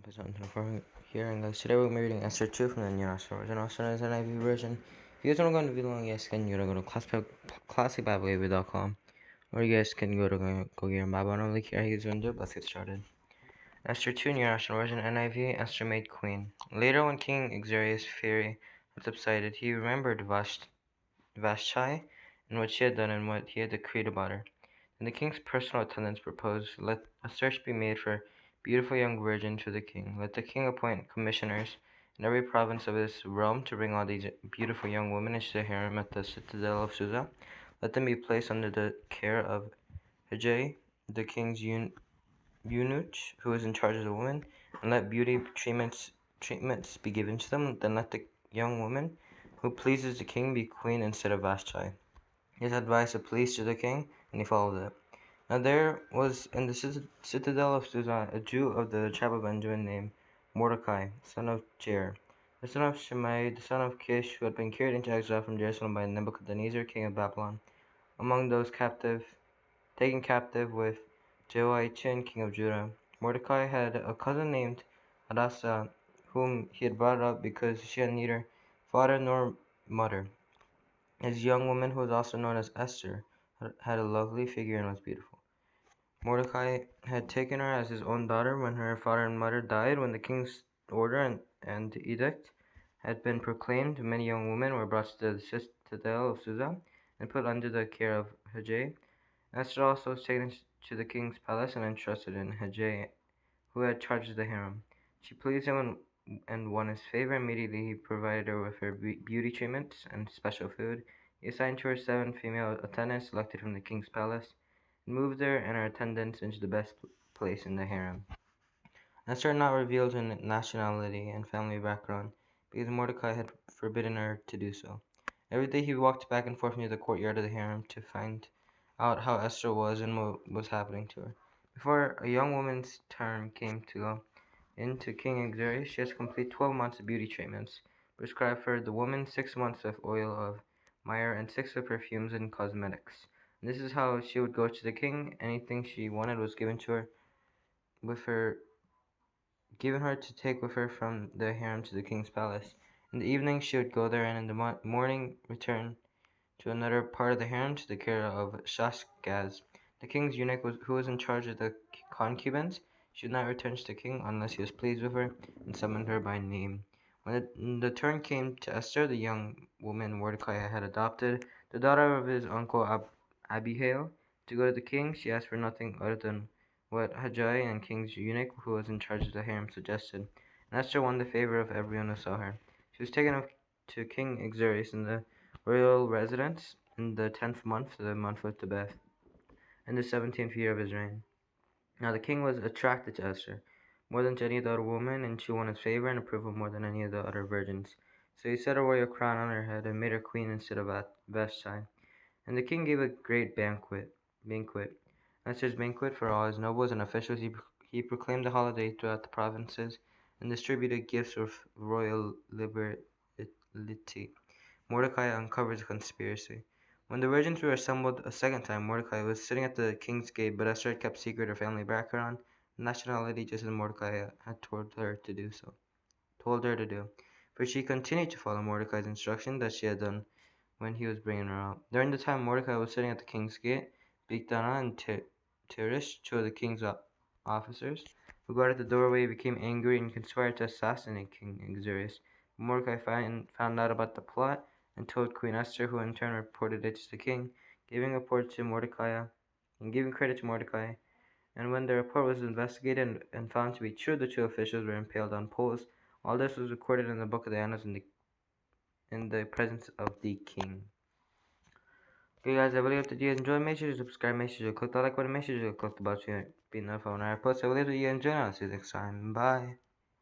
episode 24 here, and guys, today we're going to be reading Esther 2 from the New International Version, also known as the NIV version. If you guys don't want to go to long, yes, can you go to classicbibleav.com, or you guys can go to go get your Bible and link here. He's going to do it. Let's get started. Esther 2, New International Version, NIV. Esther made queen. Later, when King Xerxes' fury had subsided, he remembered Vashti and what she had done and what he had decreed about her. And the king's personal attendants proposed, let a search be made for beautiful young virgins for the king. Let the king appoint commissioners in every province of his realm to bring all these beautiful young women into the harem at the citadel of Susa. Let them be placed under the care of Hajj, the king's eunuch, who is in charge of the women, and let beauty treatments be given to them. Then let the young woman who pleases the king be queen instead of Vashti. His advice pleased to the king, and he followed it. Now there was in the citadel of Susa a Jew of the tribe of Benjamin named Mordecai, son of Jair, the son of Shimei, the son of Kish, who had been carried into exile from Jerusalem by Nebuchadnezzar, king of Babylon. Among those taken captive with Jehoiachin, king of Judah, Mordecai had a cousin named Hadassah, whom he had brought up because she had neither father nor mother. His young woman, who was also known as Esther, had a lovely figure and was beautiful. Mordecai had taken her as his own daughter when her father and mother died. When the king's order and edict had been proclaimed, many young women were brought to the citadel of Susa and put under the care of Hajj. Esther also was taken to the king's palace and entrusted in Hajj, who had charge of the harem. She pleased him and won his favor. Immediately he provided her with her beauty treatments and special food. He assigned to her 7 female attendants selected from the king's palace, and moved her and her attendants into the best place in the harem. Esther had not revealed her nationality and family background, because Mordecai had forbidden her to do so. Every day he walked back and forth near the courtyard of the harem to find out how Esther was and what was happening to her. Before a young woman's term came to go into King Xerxes, she has to complete 12 months of beauty treatments, prescribed for the woman 6 months of oil of myrrh and 6 of perfumes and cosmetics. And this is how she would go to the king. Anything she wanted was given to her, given her to take with her from the harem to the king's palace. In the evening she would go there, and in the morning return to another part of the harem to the care of Shashgaz, the king's eunuch, who was in charge of the concubines. She would not return to the king unless he was pleased with her and summoned her by name. When the turn came to Esther, the young woman Mordecai had adopted, the daughter of his uncle Abihail, to go to the king, she asked for nothing other than what Hajj and king's eunuch, who was in charge of the harem, suggested, and Esther won the favor of everyone who saw her. She was taken up to King Xerxes in the royal residence in the 10th month, the month of Tebeth, in the 17th year of his reign. Now the king was attracted to Esther more than to any other woman, and she won his favor and approval more than any of the other virgins. So he set a royal crown on her head and made her queen instead of Vashti. And the king gave a great banquet. Esther's banquet for all his nobles and officials. He proclaimed the holiday throughout the provinces and distributed gifts of royal liberality. Mordecai uncovers the conspiracy. When the virgins were assembled a second time, Mordecai was sitting at the king's gate, but Esther had kept secret her family background and nationality, just as Mordecai had told her to do. For she continued to follow Mordecai's instruction that she had done when he was bringing her out. During the time Mordecai was sitting at the king's gate, Bigthana and Teresh, two of the king's officers, who guarded the doorway, became angry and conspired to assassinate King Xerxes. Mordecai found out about the plot and told Queen Esther, who in turn reported it to the king, giving credit to Mordecai. And when the report was investigated and found to be true, the 2 officials were impaled on poles. All this was recorded in the book of the annals in the presence of the king. Okay guys, I really hope that you enjoyed. Make sure to subscribe, make sure to click the like button, make sure to click the bell to be notified when I post. I really hope that you enjoy, and I'll see you next time. Bye.